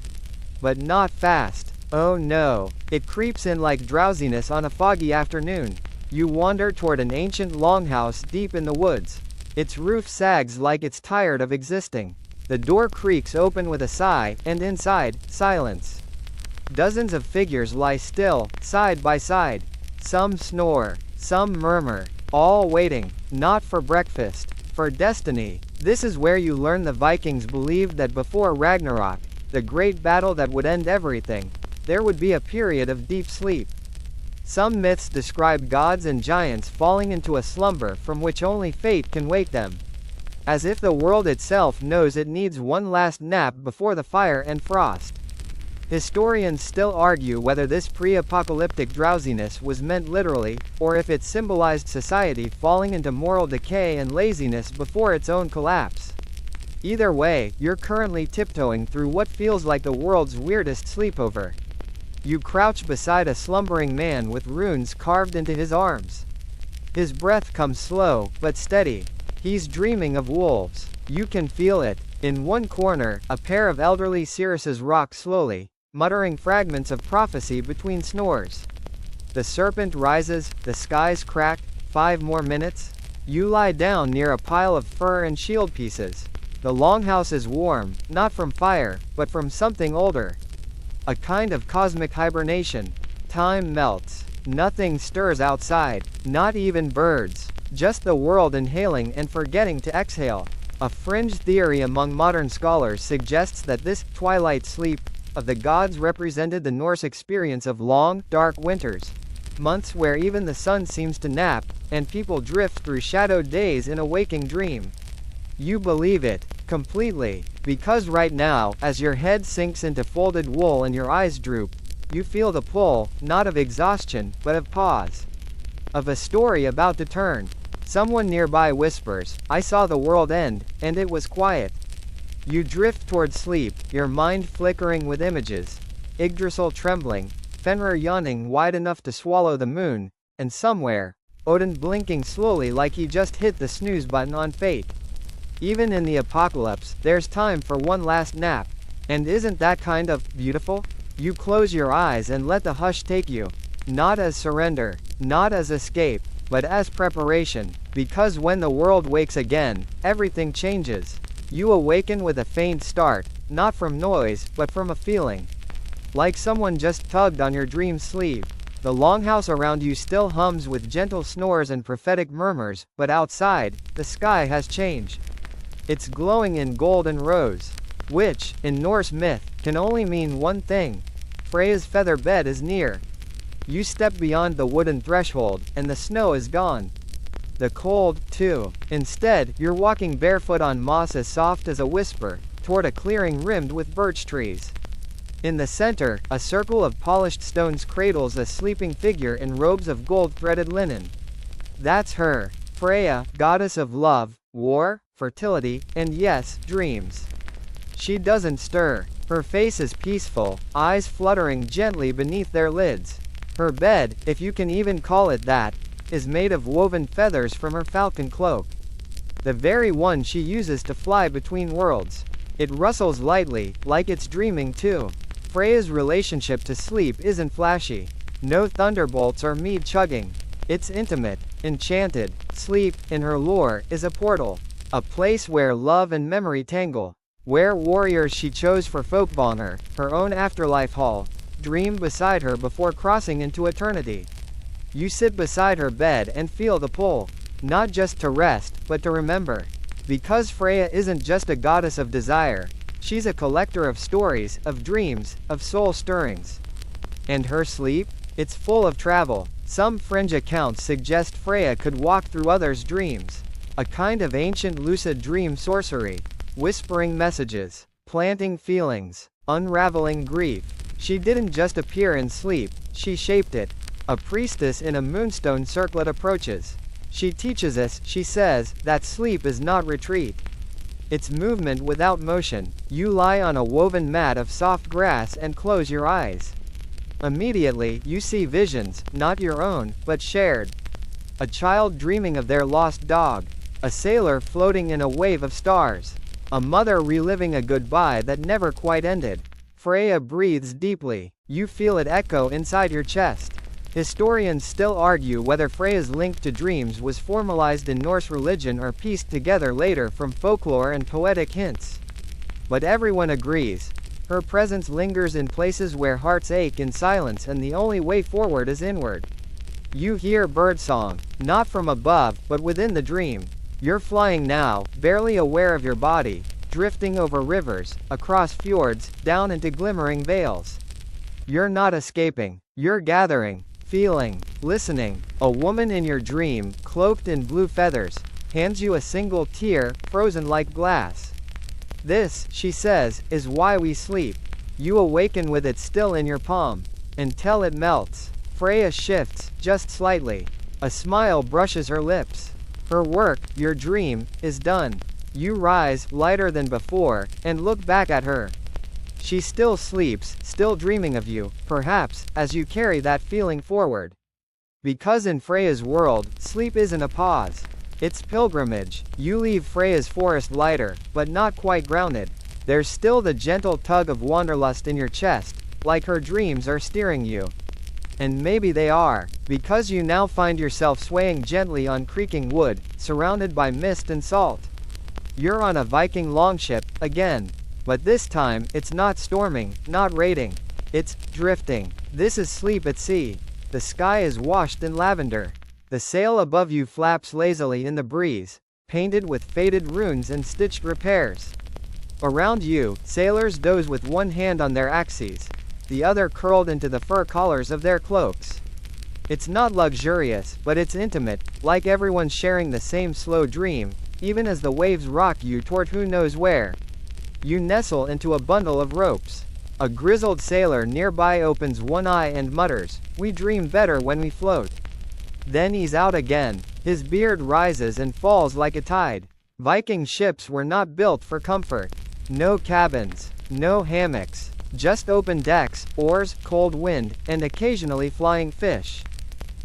But not fast. Oh no, it creeps in like drowsiness on a foggy afternoon. You wander toward an ancient longhouse deep in the woods. Its roof sags like it's tired of existing. The door creaks open with a sigh, and inside, silence. Dozens of figures lie still, side by side. Some snore, some murmur, all waiting, not for breakfast, for destiny. This is where you learn the Vikings believed that before Ragnarok, the great battle that would end everything, there would be a period of deep sleep. Some myths describe gods and giants falling into a slumber from which only fate can wake them. As if the world itself knows it needs one last nap before the fire and frost. Historians still argue whether this pre-apocalyptic drowsiness was meant literally, or if it symbolized society falling into moral decay and laziness before its own collapse. Either way, you're currently tiptoeing through what feels like the world's weirdest sleepover. You crouch beside a slumbering man with runes carved into his arms. His breath comes slow, but steady. He's dreaming of wolves. You can feel it. In one corner, a pair of elderly seeress rock slowly, muttering fragments of prophecy between snores. The serpent rises, the skies crack. 5 more minutes. You lie down near a pile of fur and shield pieces. The longhouse is warm, not from fire, but from something older. A kind of cosmic hibernation. Time melts. Nothing stirs outside, not even birds. Just the world inhaling and forgetting to exhale. A fringe theory among modern scholars suggests that this twilight sleep of the gods represented the Norse experience of long, dark winters. Months where even the sun seems to nap, and people drift through shadowed days in a waking dream. You believe it, completely, because right now, as your head sinks into folded wool and your eyes droop, you feel the pull, not of exhaustion, but of pause. Of a story about to turn. Someone nearby whispers, "I saw the world end, and it was quiet." You drift toward sleep, your mind flickering with images. Yggdrasil trembling, Fenrir yawning wide enough to swallow the moon, and somewhere, Odin blinking slowly like he just hit the snooze button on fate. Even in the apocalypse, there's time for one last nap. And isn't that kind of beautiful? You close your eyes and let the hush take you. Not as surrender, not as escape, but as preparation, because when the world wakes again, everything changes. You awaken with a faint start, not from noise, but from a feeling. Like someone just tugged on your dream sleeve. The longhouse around you still hums with gentle snores and prophetic murmurs, but outside, the sky has changed. It's glowing in gold and rose, which, in Norse myth, can only mean one thing. Freya's feather bed is near. You step beyond the wooden threshold, and the snow is gone. The cold, too. Instead, you're walking barefoot on moss as soft as a whisper, toward a clearing rimmed with birch trees. In the center, a circle of polished stones cradles a sleeping figure in robes of gold-threaded linen. That's her, Freya, goddess of love, war, fertility, and yes, dreams. She doesn't stir. Her face is peaceful, eyes fluttering gently beneath their lids. Her bed, if you can even call it that, is made of woven feathers from her falcon cloak. The very one she uses to fly between worlds. It rustles lightly, like it's dreaming too. Freya's relationship to sleep isn't flashy. No thunderbolts or mead chugging. It's intimate, enchanted. Sleep, in her lore, is a portal. A place where love and memory tangle. Where warriors she chose for Folkvåner, her own afterlife hall, dream beside her before crossing into eternity. You sit beside her bed and feel the pull. Not just to rest, but to remember. Because Freya isn't just a goddess of desire. She's a collector of stories, of dreams, of soul stirrings. And her sleep? It's full of travel. Some fringe accounts suggest Freya could walk through others' dreams. A kind of ancient lucid dream sorcery. Whispering messages. Planting feelings. Unraveling grief. She didn't just appear in sleep, she shaped it. A priestess in a moonstone circlet approaches. She teaches us, she says, that sleep is not retreat. It's movement without motion. You lie on a woven mat of soft grass and close your eyes. Immediately, you see visions, not your own, but shared. A child dreaming of their lost dog. A sailor floating in a wave of stars. A mother reliving a goodbye that never quite ended. Freya breathes deeply. You feel it echo inside your chest. Historians still argue whether Freya's link to dreams was formalized in Norse religion or pieced together later from folklore and poetic hints. But everyone agrees. Her presence lingers in places where hearts ache in silence, and the only way forward is inward. You hear birdsong, not from above, but within the dream. You're flying now, barely aware of your body, drifting over rivers, across fjords, down into glimmering vales. You're not escaping. You're gathering, feeling, listening. A woman in your dream, cloaked in blue feathers, hands you a single tear, frozen like glass. "This," she says, "is why we sleep." You awaken with it still in your palm. Until it melts. Freya shifts, just slightly. A smile brushes her lips. Her work, your dream, is done. You rise, lighter than before, and look back at her. She still sleeps, still dreaming of you, perhaps, as you carry that feeling forward. Because in Freya's world, sleep isn't a pause. It's pilgrimage. You leave Freya's forest lighter, but not quite grounded. There's still the gentle tug of wanderlust in your chest, like her dreams are steering you. And maybe they are, because you now find yourself swaying gently on creaking wood, surrounded by mist and salt. You're on a Viking longship, again. But this time, it's not storming, not raining. It's drifting. This is sleep at sea. The sky is washed in lavender. The sail above you flaps lazily in the breeze, painted with faded runes and stitched repairs. Around you, sailors doze with one hand on their axes, the other curled into the fur collars of their cloaks. It's not luxurious, but it's intimate, like everyone sharing the same slow dream, even as the waves rock you toward who knows where. You nestle into a bundle of ropes. A grizzled sailor nearby opens one eye and mutters, "We dream better when we float." Then he's out again. His beard rises and falls like a tide. Viking ships were not built for comfort. No cabins, no hammocks, just open decks, oars, cold wind, and occasionally flying fish.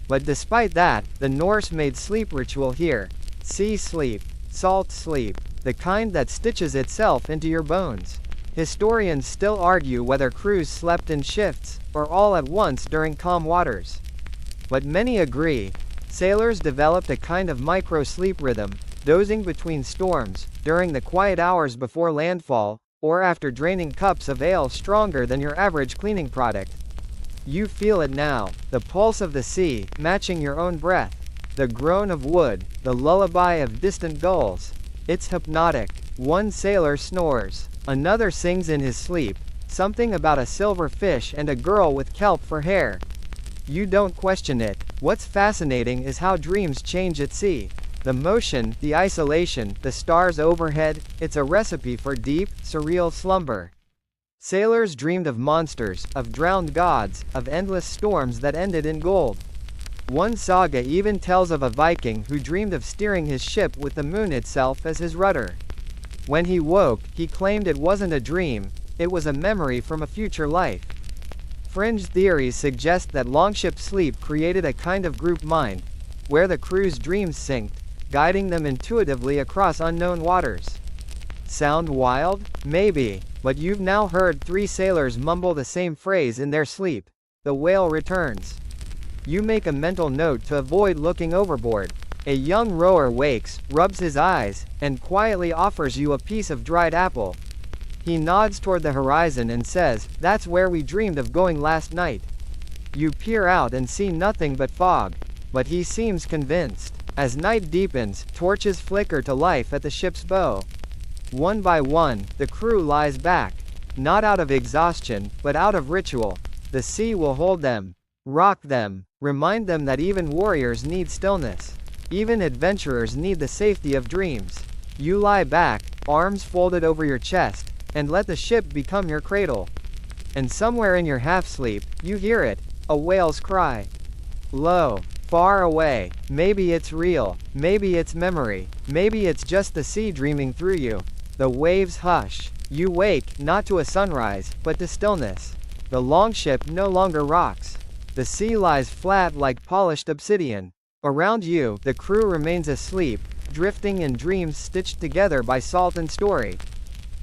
But despite that, the Norse made sleep ritual here. Sea sleep, salt sleep, the kind that stitches itself into your bones. Historians still argue whether crews slept in shifts, or all at once during calm waters. But many agree. Sailors developed a kind of micro-sleep rhythm, dozing between storms, during the quiet hours before landfall, or after draining cups of ale stronger than your average cleaning product. You feel it now, the pulse of the sea, matching your own breath. The groan of wood, the lullaby of distant gulls. It's hypnotic. One sailor snores. Another sings in his sleep, something about a silver fish and a girl with kelp for hair. You don't question it. What's fascinating is how dreams change at sea. The motion, the isolation, the stars overhead, it's a recipe for deep, surreal slumber. Sailors dreamed of monsters, of drowned gods, of endless storms that ended in gold. One saga even tells of a Viking who dreamed of steering his ship with the moon itself as his rudder. When he woke, he claimed it wasn't a dream, it was a memory from a future life. Fringe theories suggest that longship sleep created a kind of group mind, where the crew's dreams synced, guiding them intuitively across unknown waters. Sound wild? Maybe, but you've now heard 3 sailors mumble the same phrase in their sleep. The whale returns. You make a mental note to avoid looking overboard. A young rower wakes, rubs his eyes, and quietly offers you a piece of dried apple. He nods toward the horizon and says, "That's where we dreamed of going last night." You peer out and see nothing but fog. But he seems convinced. As night deepens, torches flicker to life at the ship's bow. One by one, the crew lies back. Not out of exhaustion, but out of ritual. The sea will hold them, rock them, remind them that even warriors need stillness. Even adventurers need the safety of dreams. You lie back, arms folded over your chest, and let the ship become your cradle. And somewhere in your half-sleep, you hear it, a whale's cry. Low, far away. Maybe it's real, maybe it's memory, maybe it's just the sea dreaming through you. The waves hush. You wake, not to a sunrise, but to stillness. The longship no longer rocks. The sea lies flat like polished obsidian. Around you, the crew remains asleep, drifting in dreams stitched together by salt and story.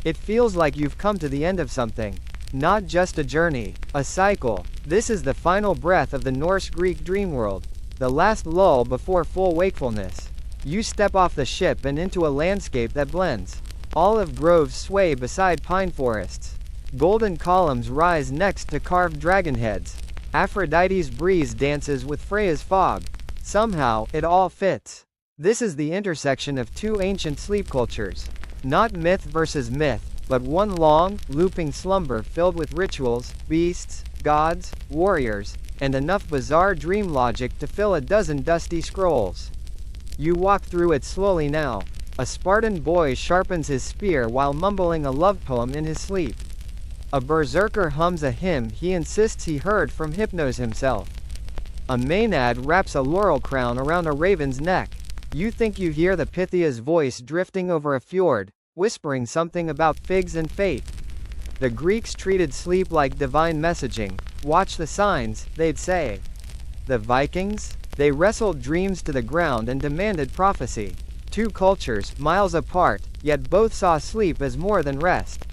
It feels like you've come to the end of something. Not just a journey, a cycle. This is the final breath of the Norse-Greek dream world, the last lull before full wakefulness. You step off the ship and into a landscape that blends. Olive groves sway beside pine forests. Golden columns rise next to carved dragon heads. Aphrodite's breeze dances with Freya's fog. Somehow, it all fits. This is the intersection of two ancient sleep cultures. Not myth versus myth, but one long, looping slumber filled with rituals, beasts, gods, warriors, and enough bizarre dream logic to fill a dozen dusty scrolls. You walk through it slowly now. A Spartan boy sharpens his spear while mumbling a love poem in his sleep. A berserker hums a hymn he insists he heard from Hypnos himself. A Maenad wraps a laurel crown around a raven's neck. You think you hear the Pythia's voice drifting over a fjord, whispering something about figs and fate. The Greeks treated sleep like divine messaging. Watch the signs, they'd say. The Vikings? They wrestled dreams to the ground and demanded prophecy. Two cultures, miles apart, yet both saw sleep as more than rest.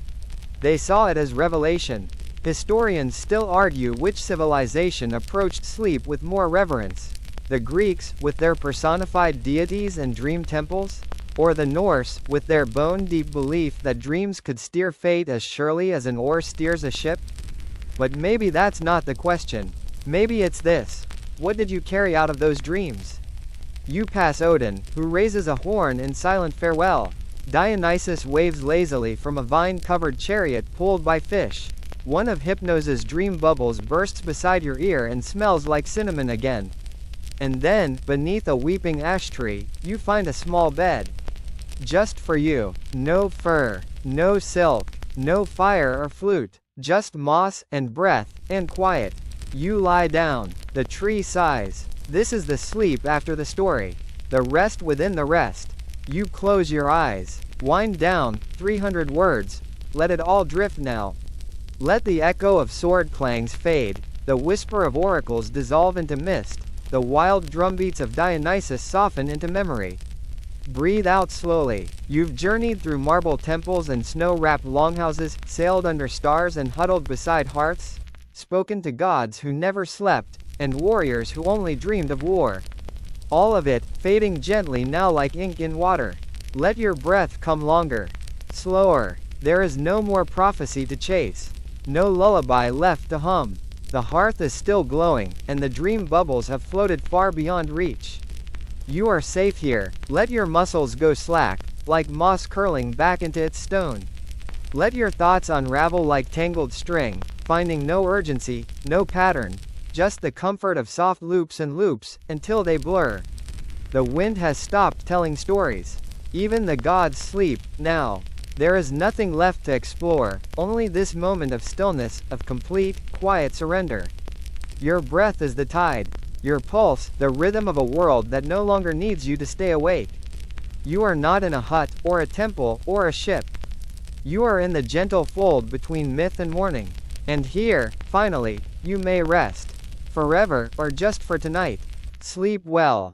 They saw it as revelation. Historians still argue which civilization approached sleep with more reverence. The Greeks, with their personified deities and dream temples? Or the Norse, with their bone-deep belief that dreams could steer fate as surely as an oar steers a ship? But maybe that's not the question. Maybe it's this. What did you carry out of those dreams? You pass Odin, who raises a horn in silent farewell. Dionysus waves lazily from a vine-covered chariot pulled by fish. One of Hypnos's dream bubbles bursts beside your ear and smells like cinnamon again. And then, beneath a weeping ash tree, you find a small bed. Just for you. No fur, no silk, no fire or flute, just moss, and breath, and quiet. You lie down. The tree sighs. This is the sleep after the story. The rest within the rest. You close your eyes. Wind down, 300 words. Let it all drift now. Let the echo of sword clangs fade. The whisper of oracles dissolve into mist. The wild drumbeats of Dionysus soften into memory. Breathe out slowly. You've journeyed through marble temples and snow-wrapped longhouses, sailed under stars and huddled beside hearths, spoken to gods who never slept, and warriors who only dreamed of war. All of it, fading gently now like ink in water. Let your breath come longer. Slower. There is no more prophecy to chase. No lullaby left to hum. The hearth is still glowing, and the dream bubbles have floated far beyond reach. You are safe here. Let your muscles go slack, like moss curling back into its stone. Let your thoughts unravel like tangled string, finding no urgency, no pattern, just the comfort of soft loops and loops, until they blur. The wind has stopped telling stories. Even the gods sleep, now. There is nothing left to explore, only this moment of stillness, of complete, quiet surrender. Your breath is the tide. Your pulse, the rhythm of a world that no longer needs you to stay awake. You are not in a hut, or a temple, or a ship. You are in the gentle fold between myth and morning. And here, finally, you may rest. Forever, or just for tonight. Sleep well.